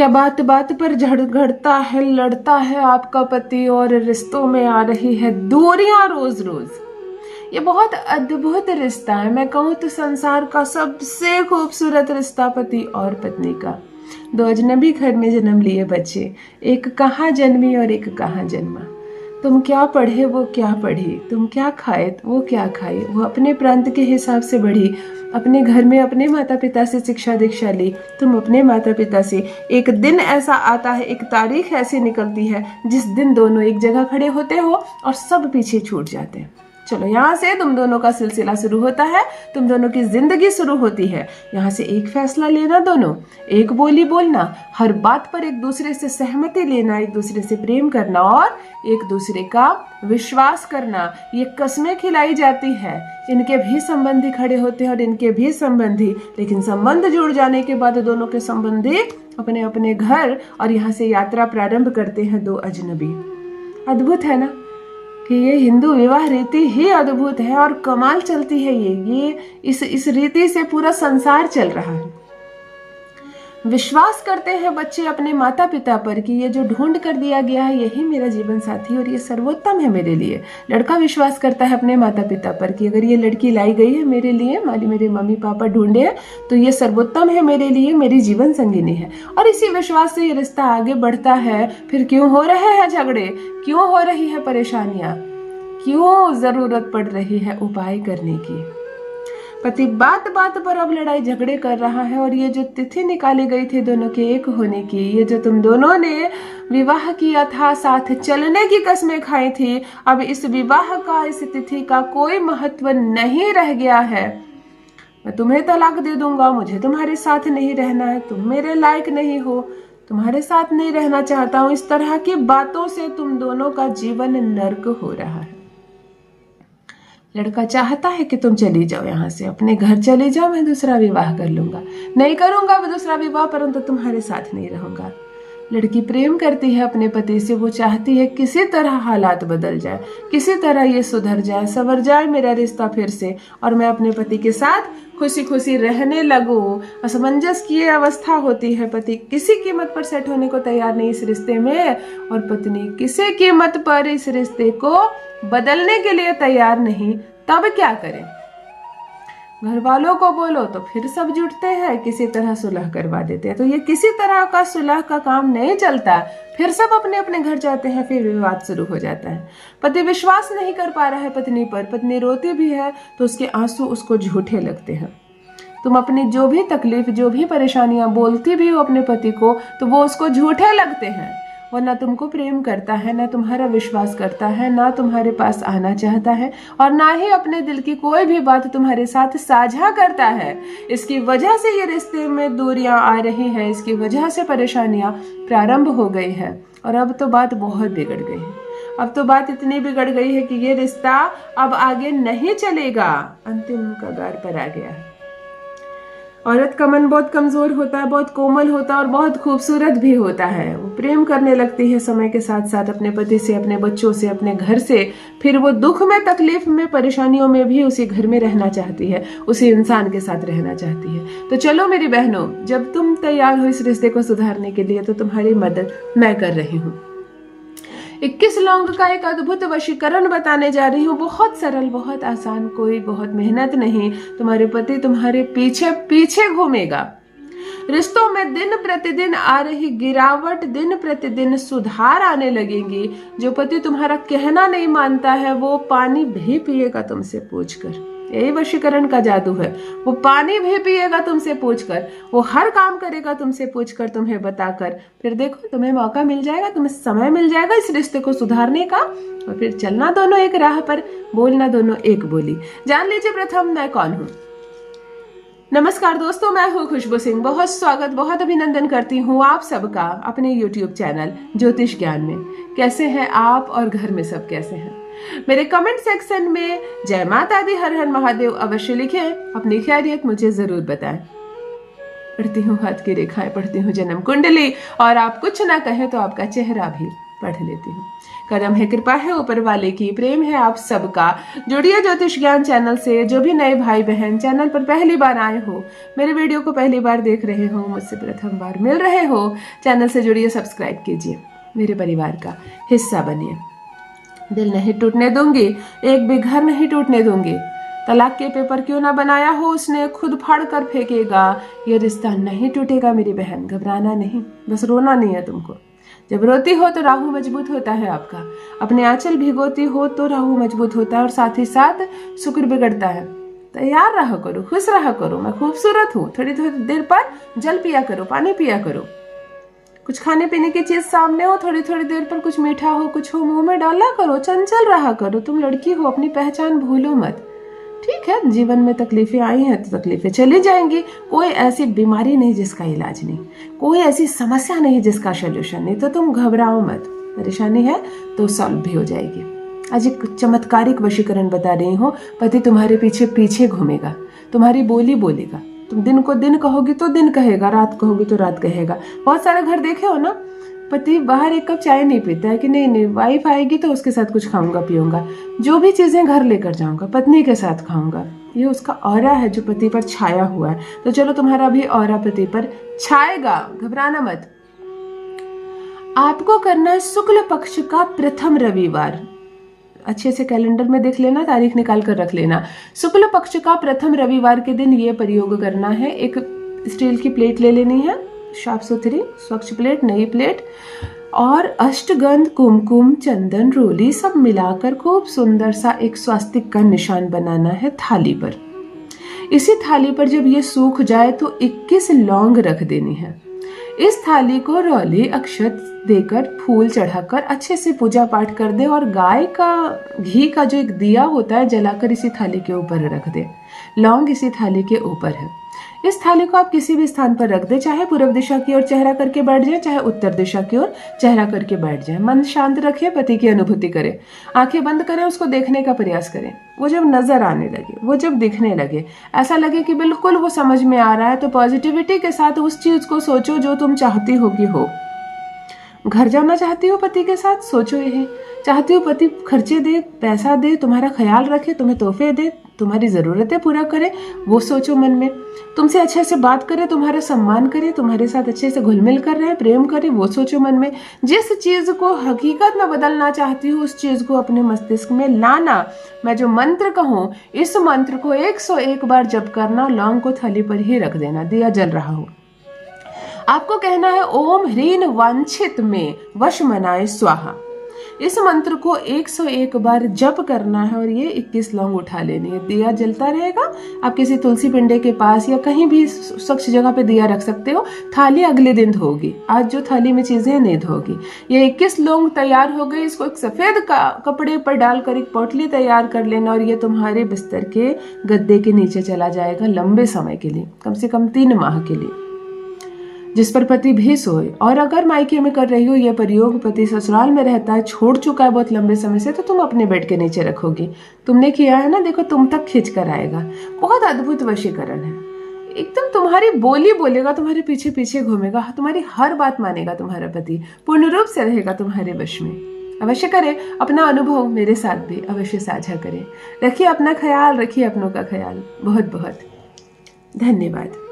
क्या बात बात पर झगड़ता है, लड़ता है आपका पति और रिश्तों में आ रही है दूरियां रोज रोज। ये बहुत अद्भुत रिश्ता है, मैं कहूँ तो संसार का सबसे खूबसूरत रिश्ता पति और पत्नी का। दो अजनबी घर में जन्म लिए बच्चे, एक कहाँ जन्मी और एक कहाँ जन्मा। तुम क्या पढ़े वो क्या पढ़ी, तुम क्या खाए वो क्या खाए। वो अपने प्रांत के हिसाब से बढ़ी, अपने घर में अपने माता पिता से शिक्षा दीक्षा ली, तुम अपने माता पिता से। एक दिन ऐसा आता है, एक तारीख ऐसी निकलती है जिस दिन दोनों एक जगह खड़े होते हो और सब पीछे छूट जाते हैं। चलो यहाँ से तुम दोनों का सिलसिला शुरू होता है, तुम दोनों की जिंदगी शुरू होती है। यहाँ से एक फैसला लेना, दोनों एक बोली बोलना, हर बात पर एक दूसरे से सहमति लेना, एक दूसरे से प्रेम करना और एक दूसरे का विश्वास करना। ये कस्में खिलाई जाती है। इनके भी संबंधी खड़े होते हैं और इनके भी संबंधी, लेकिन संबंध जुड़ जाने के बाद दोनों के संबंधी अपने अपने घर और यहाँ से यात्रा प्रारंभ करते हैं दो अजनबी। अद्भुत है ना कि ये हिंदू विवाह रीति ही अद्भुत है और कमाल चलती है। ये इस रीति से पूरा संसार चल रहा है। विश्वास करते हैं बच्चे अपने माता पिता पर कि ये जो ढूंढ कर दिया गया है यही मेरा जीवन साथी और ये सर्वोत्तम है मेरे लिए। लड़का विश्वास करता है अपने माता पिता पर कि अगर ये लड़की लाई गई है मेरे लिए, मेरे मम्मी पापा ढूंढे हैं, तो ये सर्वोत्तम है मेरे लिए, मेरी जीवन संगिनी है। और इसी विश्वास से ये रिश्ता आगे बढ़ता है। फिर क्यों हो रहे हैं झगड़े, क्यों हो रही है परेशानियां, क्यों जरूरत पड़ रही है उपाय करने की। पति बात बात पर अब लड़ाई झगड़े कर रहा है और ये जो तिथि निकाली गई थी दोनों के एक होने की, ये जो तुम दोनों ने विवाह किया था, साथ चलने की कसमें खाई थी, अब इस विवाह का, इस तिथि का कोई महत्व नहीं रह गया है। मैं तुम्हें तलाक दे दूंगा, मुझे तुम्हारे साथ नहीं रहना है, तुम मेरे लायक नहीं हो, तुम्हारे साथ नहीं रहना चाहता हूं। इस तरह की बातों से तुम दोनों का जीवन नर्क हो रहा है। लड़का चाहता है कि तुम चली जाओ, यहाँ से अपने घर चले जाओ, मैं दूसरा विवाह कर लूंगा, नहीं करूंगा मैं दूसरा विवाह, परंतु तुम्हारे साथ नहीं रहूंगा। लड़की प्रेम करती है अपने पति से, वो चाहती है किसी तरह हालात बदल जाए, किसी तरह ये सुधर जाए, संवर जाए मेरा रिश्ता फिर से और मैं अपने पति के साथ खुशी खुशी रहने लगूं। असमंजस की ये अवस्था होती है, पति किसी कीमत पर सेट होने को तैयार नहीं इस रिश्ते में और पत्नी किसी कीमत पर इस रिश्ते को बदलने के लिए तैयार नहीं। तब क्या करें? घर वालों को बोलो तो फिर सब जुटते हैं, किसी तरह सुलह करवा देते हैं। तो ये किसी तरह का सुलह का काम नहीं चलता, फिर सब अपने अपने घर जाते हैं, फिर विवाद शुरू हो जाता है। पति विश्वास नहीं कर पा रहा है पत्नी पर, पत्नी रोती भी है तो उसके आंसू उसको झूठे लगते हैं। तुम अपनी जो भी तकलीफ, जो भी परेशानियां बोलती भी हो अपने पति को, तो वो उसको झूठे लगते हैं। वो ना तुमको प्रेम करता है, ना तुम्हारा विश्वास करता है, ना तुम्हारे पास आना चाहता है और ना ही अपने दिल की कोई भी बात तुम्हारे साथ साझा करता है। इसकी वजह से ये रिश्ते में दूरियां आ रही है, इसकी वजह से परेशानियां प्रारंभ हो गई है और अब तो बात बहुत बिगड़ गई है। अब तो बात इतनी बिगड़ गई है कि ये रिश्ता अब आगे नहीं चलेगा, अंतिम कगार पर आ गया है। औरत का मन बहुत कमजोर होता है, बहुत कोमल होता है और बहुत खूबसूरत भी होता है। वो प्रेम करने लगती है समय के साथ साथ अपने पति से, अपने बच्चों से, अपने घर से। फिर वो दुख में, तकलीफ में, परेशानियों में भी उसी घर में रहना चाहती है, उसी इंसान के साथ रहना चाहती है। तो चलो मेरी बहनों, जब तुम तैयार हो इस रिश्ते को सुधारने के लिए तो तुम्हारी मदद मैं कर रही हूँ। 21 लौंग का एक अद्भुत वशीकरण बताने जा रही हूँ, बहुत सरल, बहुत आसान, कोई बहुत मेहनत नहीं। तुम्हारे पति तुम्हारे पीछे पीछे घूमेगा। रिश्तों में दिन प्रतिदिन आ रही गिरावट, दिन प्रतिदिन सुधार आने लगेंगी। जो पति तुम्हारा कहना नहीं मानता है वो पानी भी पिएगा तुमसे पूछकर। यही वशीकरण का जादू है। वो पानी भी पिएगा तुमसे पूछकर, वो हर काम करेगा तुमसे पूछकर, तुम्हें बताकर। फिर देखो तुम्हें मौका मिल जाएगा, तुम्हें समय मिल जाएगा इस रिश्ते को सुधारने का और फिर चलना दोनों एक राह पर, बोलना दोनों एक बोली। जान लीजिए प्रथम मैं कौन हूँ। नमस्कार दोस्तों, मैं हूँ खुशबू सिंह। बहुत स्वागत, बहुत अभिनंदन करती हूँ आप सबका अपने YouTube चैनल ज्योतिष ज्ञान में। कैसे हैं आप और घर में सब कैसे हैं? मेरे कमेंट सेक्शन में जय माता दी, हर हर महादेव अवश्य लिखें। अपनी खैरियत मुझे जरूर बताएं। पढ़ती हूँ हाथ की रेखाएं, पढ़ती हूँ जन्म कुंडली और आप कुछ ना कहें तो आपका चेहरा भी पढ़ लेती हूँ। करम है, कृपा है ऊपर वाले की, प्रेम है आप सबका। जुड़िए ज्योतिष ज्ञान चैनल से। जो भी नए भाई बहन चैनल पर पहली बार आए हो, मेरे वीडियो को पहली बार देख रहे हो, मुझसे प्रथम बार मिल रहे हो, चैनल से जुड़िए, सब्सक्राइब कीजिए, मेरे परिवार का हिस्सा बनिए। दिल नहीं टूटने दूंगी, एक भी घर नहीं टूटने दूंगी। तलाक के पेपर क्यों ना बनाया हो उसने, खुद फाड़ कर फेंकेगा। ये रिश्ता नहीं टूटेगा मेरी बहन, घबराना नहीं, बस रोना नहीं है तुमको। जब रोती हो तो राहु मजबूत होता है आपका। अपने आंचल भिगोती हो तो राहु मजबूत होता है और साथ ही साथ शुक्र बिगड़ता है। तैयार रहा करो, खुश रहा करो, मैं खूबसूरत हूँ। थोड़ी थोड़ी देर पर जल पिया करो, पानी पिया करो। कुछ खाने पीने की चीज सामने हो, थोड़ी थोड़ी देर पर कुछ मीठा हो, कुछ हो, मुंह में डाला करो। चंचल रहा करो, तुम लड़की हो, अपनी पहचान भूलो मत। ठीक है, जीवन में तकलीफें आई हैं तो तकलीफें चली जाएंगी। कोई ऐसी बीमारी नहीं जिसका इलाज नहीं, कोई ऐसी समस्या नहीं जिसका सोल्यूशन नहीं। तो तुम घबराओ मत, परेशानी है तो सॉल्व भी हो जाएगी। आज एक चमत्कारिक वशीकरण बता रही हूँ। पति तुम्हारे पीछे पीछे घूमेगा, तुम्हारी बोली बोलेगा। तुम दिन को दिन कहोगी तो दिन कहेगा, रात कहोगी तो रात कहेगा। बहुत सारे घर देखे हो ना, पति बाहर एक कप चाय नहीं पीता है कि नहीं वाइफ आएगी तो उसके साथ कुछ खाऊंगा पियूंगा, जो भी चीजें घर लेकर जाऊंगा पत्नी के साथ खाऊंगा। ये उसका ऑरा है जो पति पर छाया हुआ है। तो चलो तुम्हारा भी ऑरा पति पर छाएगा, घबराना मत। आपको करना है शुक्ल पक्ष का प्रथम रविवार। अच्छे से कैलेंडर में देख लेना, तारीख निकाल कर रख लेना। शुक्ल पक्ष का प्रथम रविवार के दिन ये प्रयोग करना है। एक स्टील की प्लेट ले लेनी है, साफ सुथरी स्वच्छ प्लेट, नई प्लेट, और अष्टगंध, कुमकुम, चंदन, रोली सब मिलाकर खूब सुंदर सा एक स्वास्तिक का निशान बनाना है थाली पर। इसी थाली पर जब ये सूख जाए तो 21 लौंग रख देनी है। इस थाली को रौली अक्षत देकर फूल चढ़ाकर अच्छे से पूजा पाठ कर दे और गाय का घी का जो एक दिया होता है जलाकर इसी थाली के ऊपर रख दे। लौंग इसी थाली के ऊपर है। इस थाली को आप किसी भी स्थान पर रख दे, चाहे पूर्व दिशा की ओर चेहरा करके बैठ जाए, चाहे उत्तर दिशा की ओर चेहरा करके बैठ जाए। मन शांत रखे, पति की अनुभूति करें, आंखें बंद करें, उसको देखने का प्रयास करें। वो जब नजर आने लगे, वो जब दिखने लगे, ऐसा लगे कि बिल्कुल वो समझ में आ रहा है, तो पॉजिटिविटी के साथ उस चीज को सोचो जो तुम चाहती हो कि हो। घर जाना चाहती हो पति के साथ, सोचो यही। चाहती हो पति खर्चे दे, पैसा दे, तुम्हारा ख्याल रखे, तुम्हें तोहफे दे, तुम्हारी जरूरतें पूरा करे, वो सोचो मन में। तुमसे अच्छे से बात करे, तुम्हारा सम्मान करे, तुम्हारे साथ अच्छे से घुल मिल कर रहे, प्रेम करे, वो सोचो मन में। जिस चीज को हकीकत में बदलना चाहती हो उस चीज को अपने मस्तिष्क में लाना। मैं जो मंत्र कहूँ, इस मंत्र को 101 बार जप करना, लौंग को थाली पर ही रख देना, दिया जल रहा हो। आपको कहना है ओम ह्रीन वांछित में वश मनाए स्वाहा। इस मंत्र को 101 बार जप करना है और ये 21 लौंग उठा लेनी है। दिया जलता रहेगा। आप किसी तुलसी पिंडे के पास या कहीं भी स्वच्छ जगह पे दिया रख सकते हो। थाली अगले दिन धोगी, आज जो थाली में चीजें नहीं धोगी। ये 21 लौंग तैयार हो गई। इसको एक सफेद कपड़े पर डालकर एक पोटली तैयार कर लेना और ये तुम्हारे बिस्तर के गद्दे के नीचे चला जाएगा लंबे समय के लिए, कम से कम 3 माह के लिए, जिस पर पति भी सोए। और अगर मायके में कर रही हो यह प्रयोग, पति ससुराल में रहता है, छोड़ चुका है बहुत लंबे समय से, तो तुम अपने बेड के नीचे रखोगी। तुमने किया है ना, देखो तुम तक खींच कर आएगा। बहुत अद्भुत वशीकरण है। एकदम तुम्हारी बोली बोलेगा, तुम्हारे पीछे पीछे घूमेगा, तुम्हारी हर बात मानेगा तुम्हारा पति, पूर्ण रूप से रहेगा तुम्हारे वश में। अवश्य करें, अपना अनुभव मेरे साथ भी अवश्य साझा करें। रखिए अपना ख्याल, रखिए अपनों का ख्याल। बहुत बहुत धन्यवाद।